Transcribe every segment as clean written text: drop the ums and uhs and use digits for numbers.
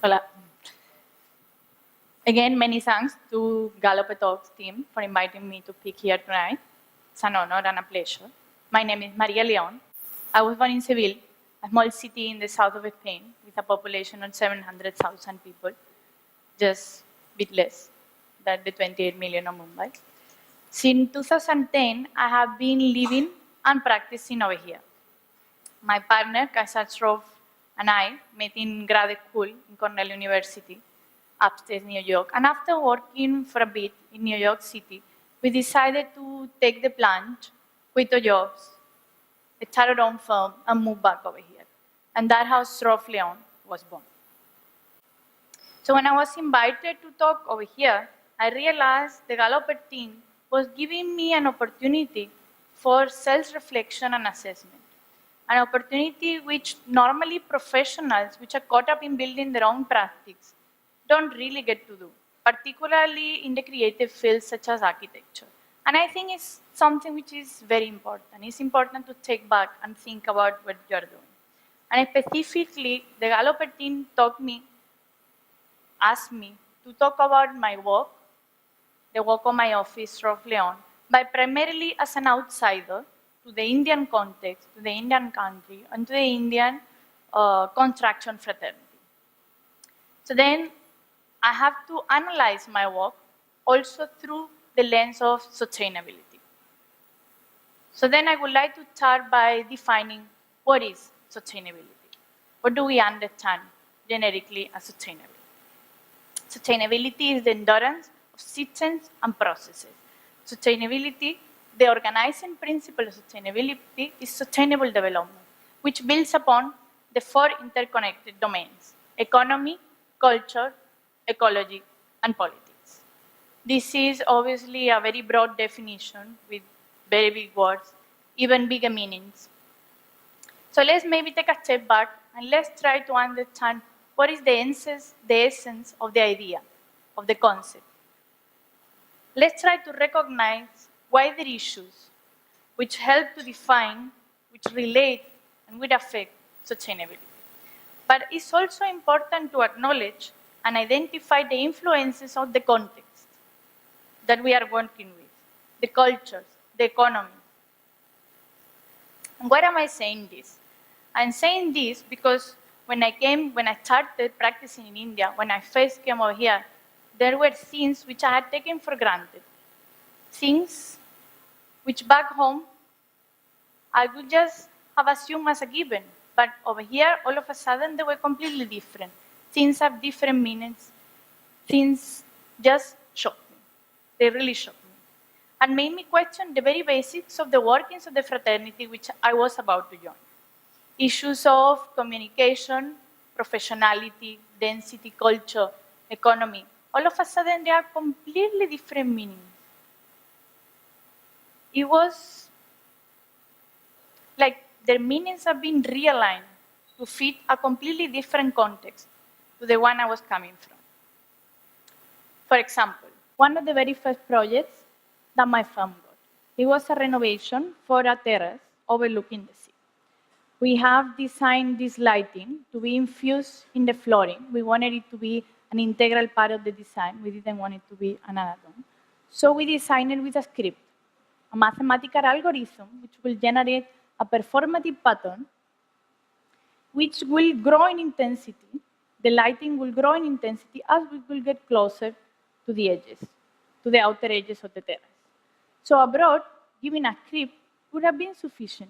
Hola. Again, many thanks to Gallopper Talks team for inviting me to speak here tonight. It's an honor and a pleasure. My name is Maria Leon. I was born in Seville, a small city in the south of Spain with a population of 700,000 people, just a bit less than the 28 million of Mumbai. Since 2010, I have been living and practicing over here. My partner, Kaisa Shroff, and I met in grad school in Cornell University, upstate New York. And after working for a bit in New York City, we decided to take the plunge, quit our jobs, start our own firm, and move back over here. And that's how Shroff Leon was born. So when I was invited to talk over here, I realized the Gallopper team was giving me an opportunity for self-reflection and assessment. An opportunity which normally professionals which are caught up in building their own practice don't really get to do, particularly in the creative fields such as architecture. And I think it's something which is very important. It's important to take back and think about what you're doing. And specifically, the Gallopper team asked me to talk about my work, the work of my office, Shroff Leon, but primarily as an outsider to the Indian context, to the Indian country, and to the Indian construction fraternity. So then I have to analyze my work also through the lens of sustainability. So then I would like to start by defining what is sustainability. What do we understand generically as sustainability? Sustainability is the endurance of systems and processes. Sustainability, the organizing principle of sustainability is sustainable development, which builds upon the four interconnected domains: economy, culture, ecology, and politics. This is obviously a very broad definition with very big words, even bigger meanings. So let's maybe take a step back and let's try to understand what is the essence of the idea, of the concept. Let's try to recognize wider issues which help to define, which relate, and which affect sustainability. But it's also important to acknowledge and identify the influences of the context that we are working with, the cultures, the economy. And why am I saying this? I'm saying this because when I started practicing in India, when I first came over here, there were things which I had taken for granted. Things which back home I would just have assumed as a given. But over here, all of a sudden, they were completely different. Things have different meanings. Things just shocked me. They really shocked me. And made me question the very basics of the workings of the fraternity which I was about to join. Issues of communication, professionality, density, culture, economy, all of a sudden they are completely different meanings. It was like their meanings have been realigned to fit a completely different context to the one I was coming from. For example, one of the very first projects that my firm got, it was a renovation for a terrace overlooking the sea. We have designed this lighting to be infused in the flooring. We wanted it to be an integral part of the design. We didn't want it to be an add-on. So we designed it with a script, a mathematical algorithm which will generate a performative pattern which will grow in intensity. The lighting will grow in intensity as we will get closer to the edges, to the outer edges of the terrace. So abroad, giving a script would have been sufficient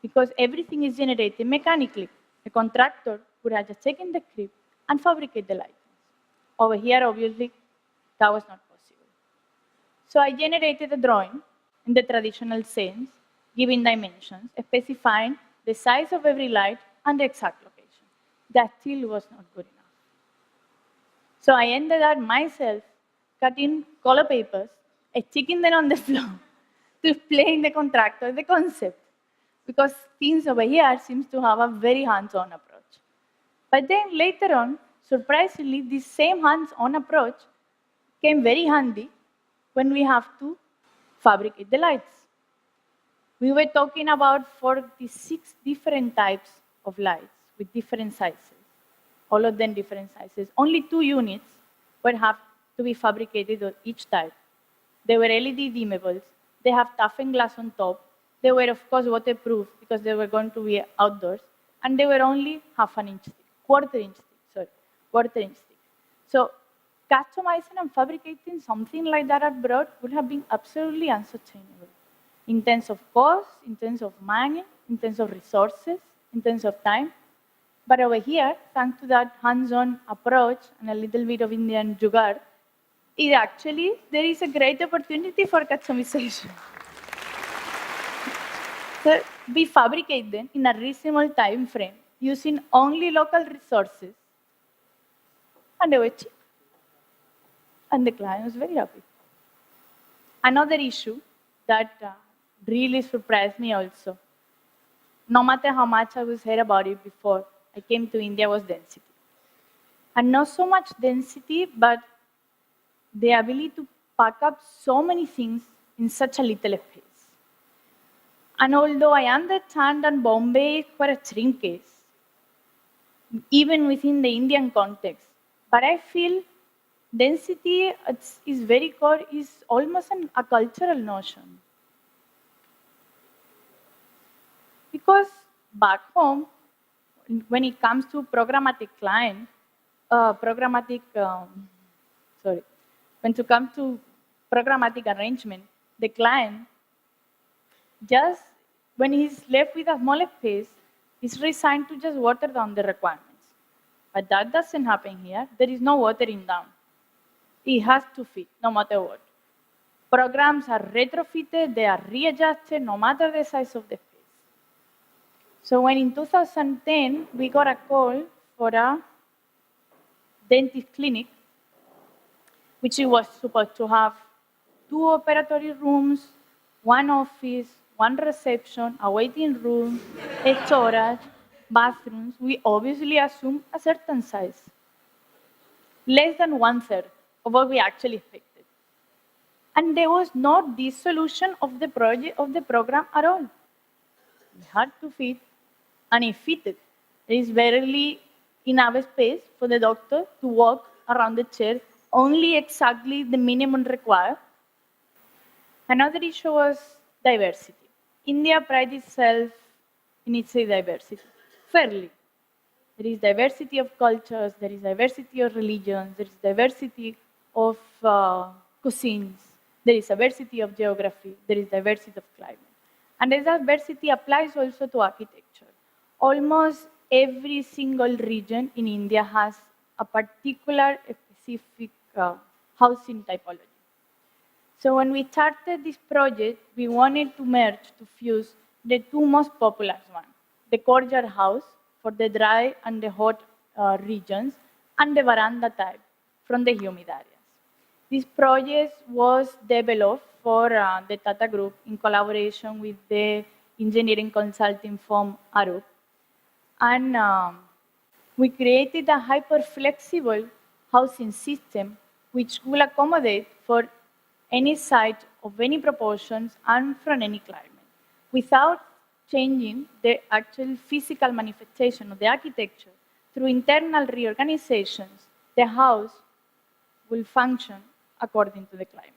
because everything is generated mechanically. The contractor would have just taken the script and fabricate the lighting. Over here, obviously, that was not possible. So I generated a drawing in the traditional sense, giving dimensions, specifying the size of every light and the exact location. That still was not good enough. So I ended up myself cutting color papers, sticking them on the floor to explain the contractor the concept. Because things over here seems to have a very hands-on approach. But then later on, surprisingly, this same hands-on approach came very handy when we have to fabricate the lights. We were talking about 46 different types of lights with different sizes. all of them different sizes. Only 2 units would have to be fabricated of each type. They were LED dimmables. They have toughened glass on top. They were, of course, waterproof because they were going to be outdoors. And they were only half an inch thick, quarter inch thick. So customizing and fabricating something like that abroad would have been absolutely unsustainable in terms of cost, in terms of money, in terms of resources, in terms of time. But over here, thanks to that hands-on approach and a little bit of Indian jugaad, there is a great opportunity for customization. So we fabricate them in a reasonable time frame using only local resources, and they were cheap. And the client was very happy. Another issue that really surprised me also, no matter how much I was heard about it before I came to India, was density. And not so much density, but the ability to pack up so many things in such a little space. And although I understand that Bombay is quite a shrink case, even within the Indian context, but I feel density is very core, is almost a cultural notion. Because back home, when it comes to programmatic client, when it comes to programmatic arrangement, the client just when he's left with a smaller space, is resigned to just water down the requirements. But that doesn't happen here. There is no watering down. It has to fit, no matter what. Programs are retrofitted, they are readjusted, no matter the size of the space. So when in 2010, we got a call for a dentist clinic, which was supposed to have 2 operatory rooms, 1 office, 1 reception, a waiting room, a storage, bathrooms, we obviously assume a certain size. Less than 1/3 of what we actually expected. And there was no dissolution of the project of the program at all. We had to fit, and it fitted. There is barely enough space for the doctor to walk around the chair, only exactly the minimum required. Another issue was diversity. India prides itself in its diversity, fairly. There is diversity of cultures, there is diversity of religions, there is diversity of cuisines, there is diversity of geography, there is diversity of climate. And this diversity applies also to architecture. Almost every single region in India has a particular specific housing typology. So when we started this project, we wanted to merge, to fuse the 2 most popular ones, the courtyard house for the dry and the hot regions, and the veranda type from the humid areas. This project was developed for the Tata Group in collaboration with the engineering consulting firm Arup. And we created a hyper-flexible housing system which will accommodate for any site of any proportions and from any climate, without changing the actual physical manifestation of the architecture. Through internal reorganizations, the house will function according to the climate.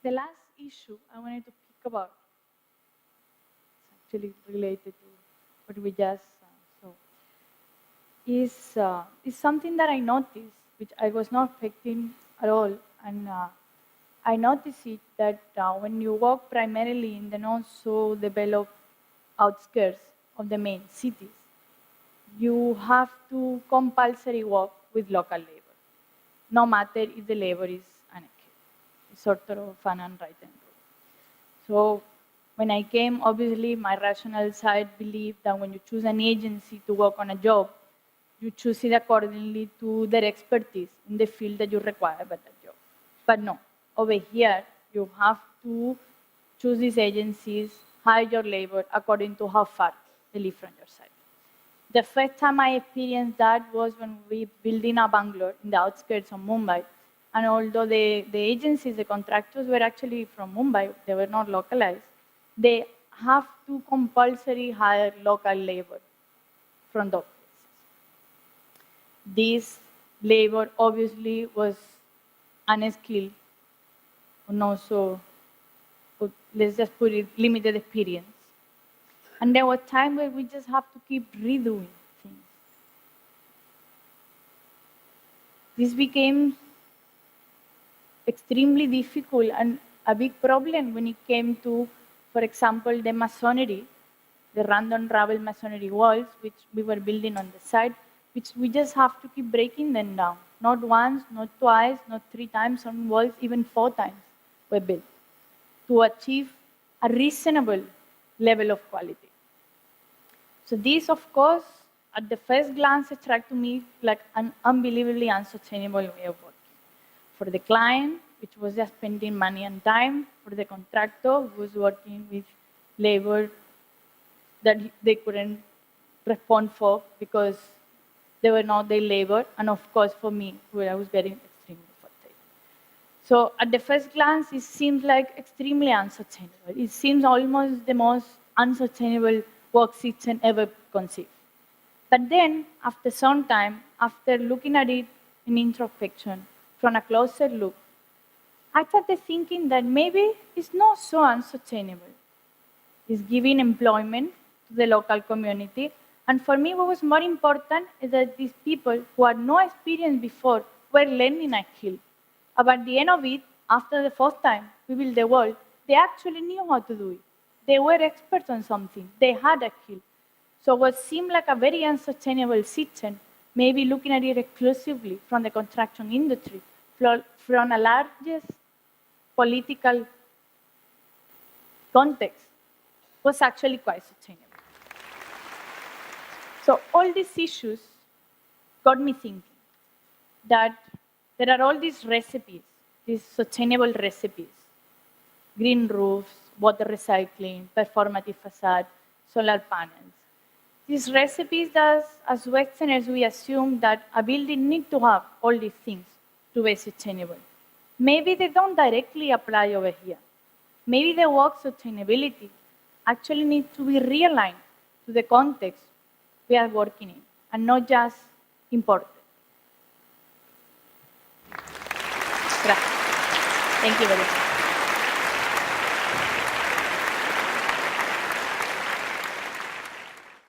the last issue I wanted to pick about, it's actually related to what we just saw, is something that I noticed, which I was not expecting at all. And I noticed it that when you walk primarily in the not so developed outskirts of the main cities, you have to compulsory work with local labor, no matter if the labor is unethical. It's sort of an unwritten rule. So when I came, obviously my rational side believed that when you choose an agency to work on a job, you choose it accordingly to their expertise in the field that you require by that job. But no, over here, you have to choose these agencies, hire your labor according to how far they live from your site. The first time I experienced that was when we built in a bungalow in the outskirts of Mumbai. And although the agencies, the contractors were actually from Mumbai, they were not localized, they have to compulsory hire local labor from those places. This labor obviously was unskilled and also, let's just put it, limited experience. And there was time where we just have to keep redoing things. This became extremely difficult and a big problem when it came to, for example, the masonry, the random rubble masonry walls, which we were building on the side, which we just have to keep breaking them down. Not once, not twice, not 3 times. Some walls, even 4 times, were built to achieve a reasonable level of quality. So this, of course, at the first glance, struck to me like an unbelievably unsustainable way of working. For the client, which was just spending money and time, for the contractor, who was working with labor that they couldn't respond for because they were not their labor, and of course for me, where I was getting extremely frustrated. So at the first glance, it seems like extremely unsustainable. It seems almost the most unsustainable work system ever conceived. But then, after some time, after looking at it in introspection, from a closer look, I started thinking that maybe it's not so unsustainable. It's giving employment to the local community. And for me, what was more important is that these people who had no experience before were learning a skill. But at the end of it, after the first time we built the wall, they actually knew how to do it. They were experts on something. They had a skill. So what seemed like a very unsustainable system, maybe looking at it exclusively from the construction industry, from a largest political context, was actually quite sustainable. So all these issues got me thinking that there are all these recipes, these sustainable recipes, green roofs, water recycling, performative facade, solar panels. These recipes that, as Westerners, we assume that a building needs to have all these things to be sustainable. Maybe they don't directly apply over here. Maybe the work sustainability actually needs to be realigned to the context we are working in, and not just imported. Gracias. Thank you very much.